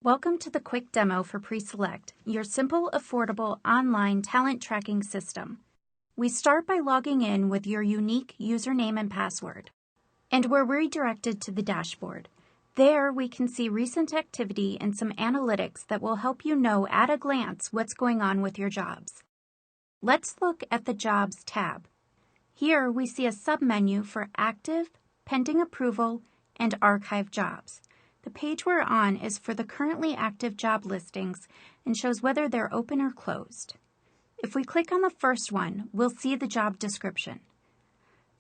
Welcome to the quick demo for Preselect, your simple, affordable online talent tracking system. We start by logging in with your unique username and password, and we're redirected to the dashboard. There, we can see recent activity and some analytics that will help you know at a glance what's going on with your jobs. Let's look at the Jobs tab. Here, we see a submenu for active, pending approval, and archive jobs. The page we're on is for the currently active job listings and shows whether they're open or closed. If we click on the first one, we'll see the job description.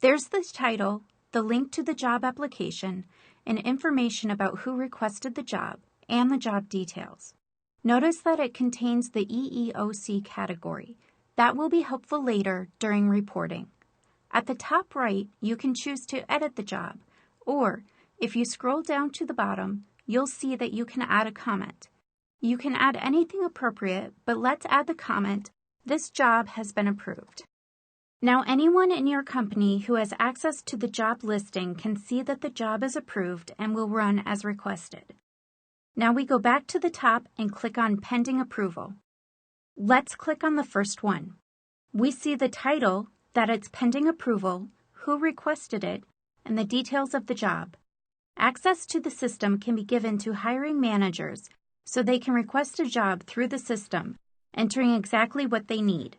There's the title, the link to the job application, and information about who requested the job and the job details. Notice that it contains the EEOC category. That will be helpful later during reporting. At the top right, you can choose to edit the job, or if you scroll down to the bottom, you'll see that you can add a comment. You can add anything appropriate, but let's add the comment, "This job has been approved." Now, anyone in your company who has access to the job listing can see that the job is approved and will run as requested. Now we go back to the top and click on Pending Approval. Let's click on the first one. We see the title, that it's pending approval, who requested it, and the details of the job. Access to the system can be given to hiring managers so they can request a job through the system, entering exactly what they need.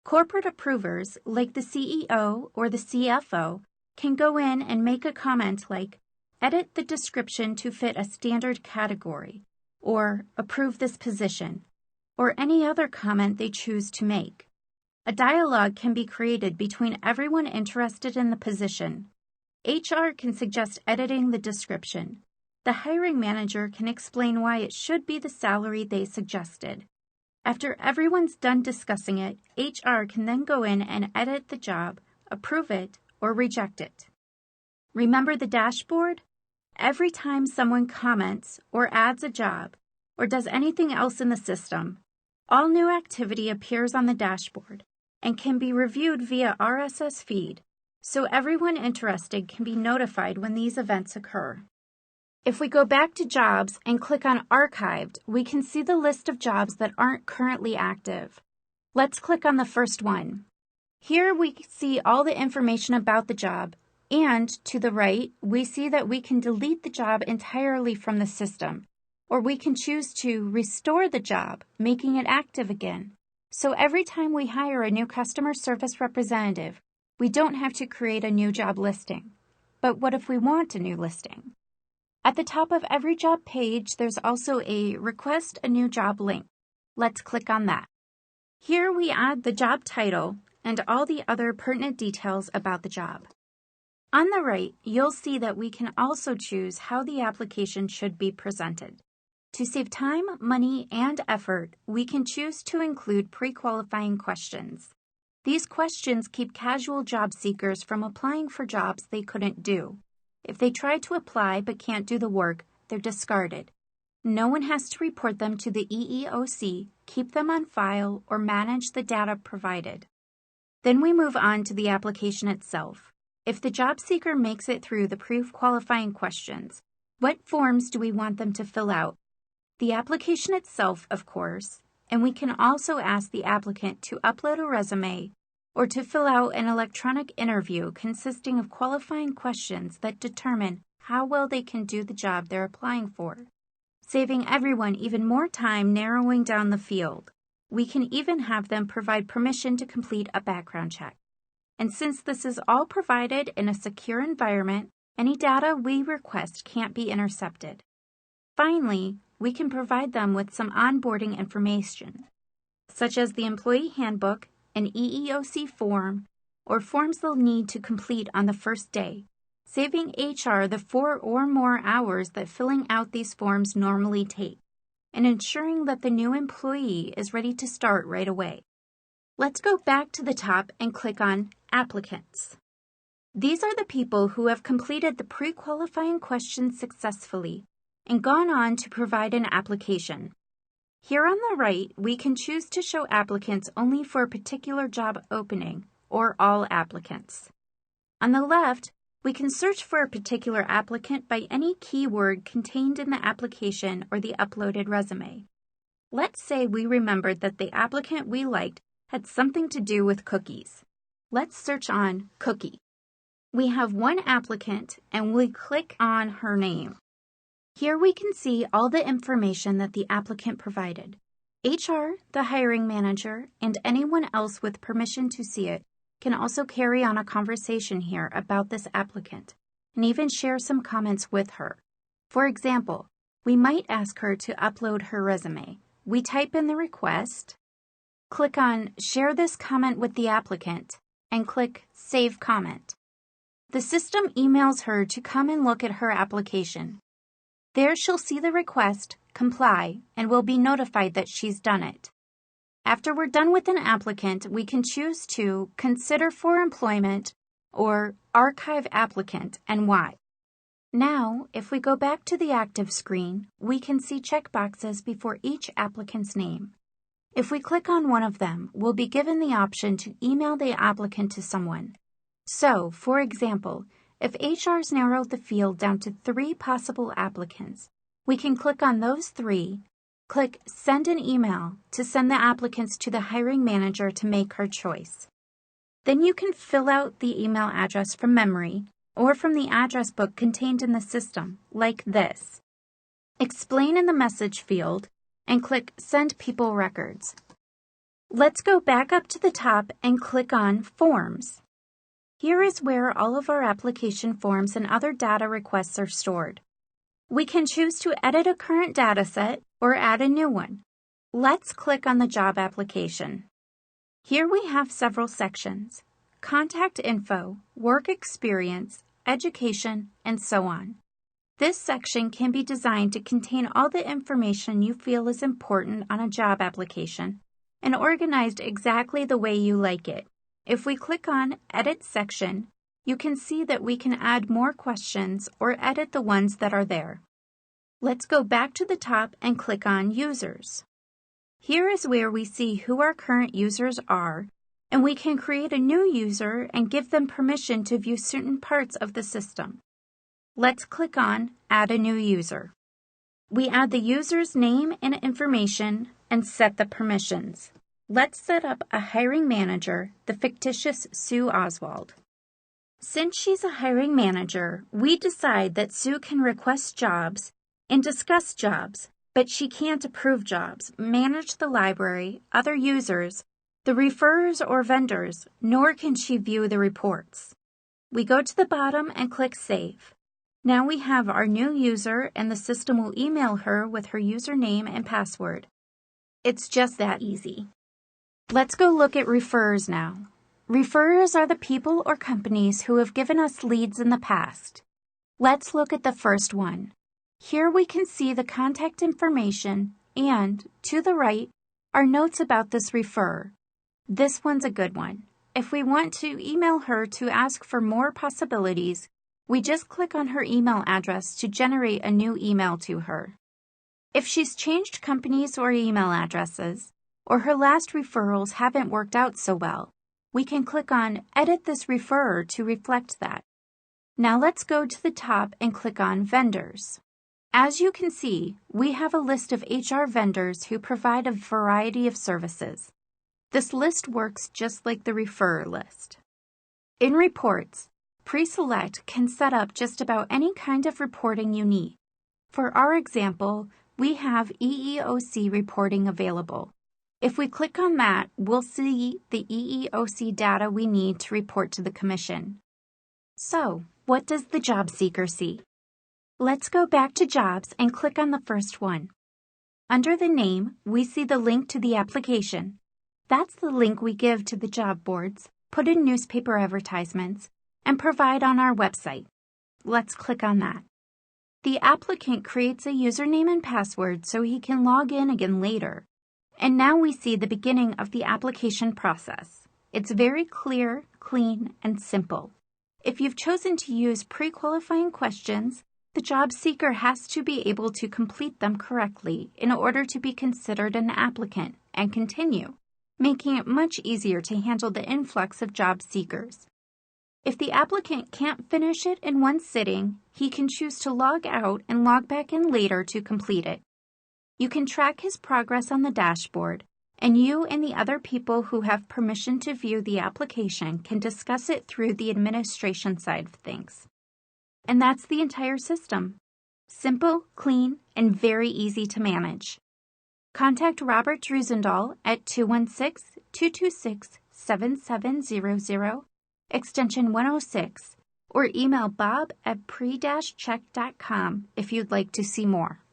Corporate approvers, like the CEO or the CFO, can go in and make a comment like, "Edit the description to fit a standard category," or "Approve this position," or any other comment they choose to make. A dialogue can be created between everyone interested in the position. HR can suggest editing the description. The hiring manager can explain why it should be the salary they suggested. After everyone's done discussing it, HR can then go in and edit the job, approve it, or reject it. Remember the dashboard? Every time someone comments or adds a job or does anything else in the system, all new activity appears on the dashboard and can be reviewed via RSS feed, so everyone interested can be notified when these events occur. If we go back to Jobs and click on Archived, we can see the list of jobs that aren't currently active. Let's click on the first one. Here we see all the information about the job, and to the right, we see that we can delete the job entirely from the system, or we can choose to restore the job, making it active again. So every time we hire a new customer service representative, we don't have to create a new job listing. But what if we want a new listing? At the top of every job page, there's also a Request a New Job link. Let's click on that. Here we add the job title and all the other pertinent details about the job. On the right, you'll see that we can also choose how the application should be presented. To save time, money, and effort, we can choose to include pre-qualifying questions. These questions keep casual job seekers from applying for jobs they couldn't do. If they try to apply but can't do the work, they're discarded. No one has to report them to the EEOC, keep them on file, or manage the data provided. Then we move on to the application itself. If the job seeker makes it through the pre-qualifying questions, what forms do we want them to fill out? The application itself, of course, and we can also ask the applicant to upload a resume or to fill out an electronic interview consisting of qualifying questions that determine how well they can do the job they're applying for, saving everyone even more time narrowing down the field. We can even have them provide permission to complete a background check. And since this is all provided in a secure environment, any data we request can't be intercepted. Finally, we can provide them with some onboarding information, such as the employee handbook, an EEOC form, or forms they'll need to complete on the first day, saving HR the 4 or more hours that filling out these forms normally take, and ensuring that the new employee is ready to start right away. Let's go back to the top and click on Applicants. These are the people who have completed the pre-qualifying questions successfully and gone on to provide an application. Here on the right, we can choose to show applicants only for a particular job opening or all applicants. On the left, We can search for a particular applicant by any keyword contained in the application or the uploaded resume. Let's say we remembered that the applicant we liked had something to do with cookies. Let's search on cookie. We have one applicant and we click on her name. Here we can see all the information that the applicant provided. HR, the hiring manager, and anyone else with permission to see it can also carry on a conversation here about this applicant and even share some comments with her. For example, we might ask her to upload her resume. We type in the request, click on Share this comment with the applicant, and click Save Comment. The system emails her to come and look at her application. There she'll see the request, comply, and will be notified that she's done it. After we're done with an applicant, we can choose to Consider for Employment or Archive Applicant and why. Now, if we go back to the active screen, we can see checkboxes before each applicant's name. If we click on one of them, we'll be given the option to email the applicant to someone. So, for example, if HR's narrowed the field down to 3 possible applicants, we can click on those 3, click Send an Email to send the applicants to the hiring manager to make her choice. Then you can fill out the email address from memory or from the address book contained in the system, like this. Explain in the message field and click Send People Records. Let's go back up to the top and click on Forms. Here is where all of our application forms and other data requests are stored. We can choose to edit a current data set or add a new one. Let's click on the job application. Here we have several sections: contact info, work experience, education, and so on. This section can be designed to contain all the information you feel is important on a job application and organized exactly the way you like it. If we click on Edit Section, you can see that we can add more questions or edit the ones that are there. Let's go back to the top and click on Users. Here is where we see who our current users are, and we can create a new user and give them permission to view certain parts of the system. Let's click on Add a New User. We add the user's name and information and set the permissions. Let's set up a hiring manager, the fictitious Sue Oswald. Since she's a hiring manager, we decide that Sue can request jobs and discuss jobs, but she can't approve jobs, manage the library, other users, the referrers or vendors, nor can she view the reports. We go to the bottom and click Save. Now we have our new user and the system will email her with her username and password. It's just that easy. Let's go look at referrers now. Referrers are the people or companies who have given us leads in the past. Let's look at the first one. Here we can see the contact information and, to the right, are notes about this referrer. This one's a good one. If we want to email her to ask for more possibilities, we just click on her email address to generate a new email to her. If she's changed companies or email addresses, or her last referrals haven't worked out so well, we can click on Edit this referrer to reflect that. Now let's go to the top and click on Vendors. As you can see, we have a list of HR vendors who provide a variety of services. This list works just like the referrer list. In Reports, Preselect can set up just about any kind of reporting you need. For our example, we have EEOC reporting available. If we click on that, we'll see the EEOC data we need to report to the Commission. So, what does the job seeker see? Let's go back to Jobs and click on the first one. Under the name, we see the link to the application. That's the link we give to the job boards, put in newspaper advertisements, and provide on our website. Let's click on that. The applicant creates a username and password so he can log in again later. And now we see the beginning of the application process. It's very clear, clean, and simple. If you've chosen to use pre-qualifying questions, the job seeker has to be able to complete them correctly in order to be considered an applicant and continue, making it much easier to handle the influx of job seekers. If the applicant can't finish it in one sitting, he can choose to log out and log back in later to complete it. You can track his progress on the dashboard, and you and the other people who have permission to view the application can discuss it through the administration side of things. And that's the entire system. Simple, clean, and very easy to manage. Contact Robert Drusendahl at 216-226-7700, extension 106, or email bob@pre-check.com if you'd like to see more.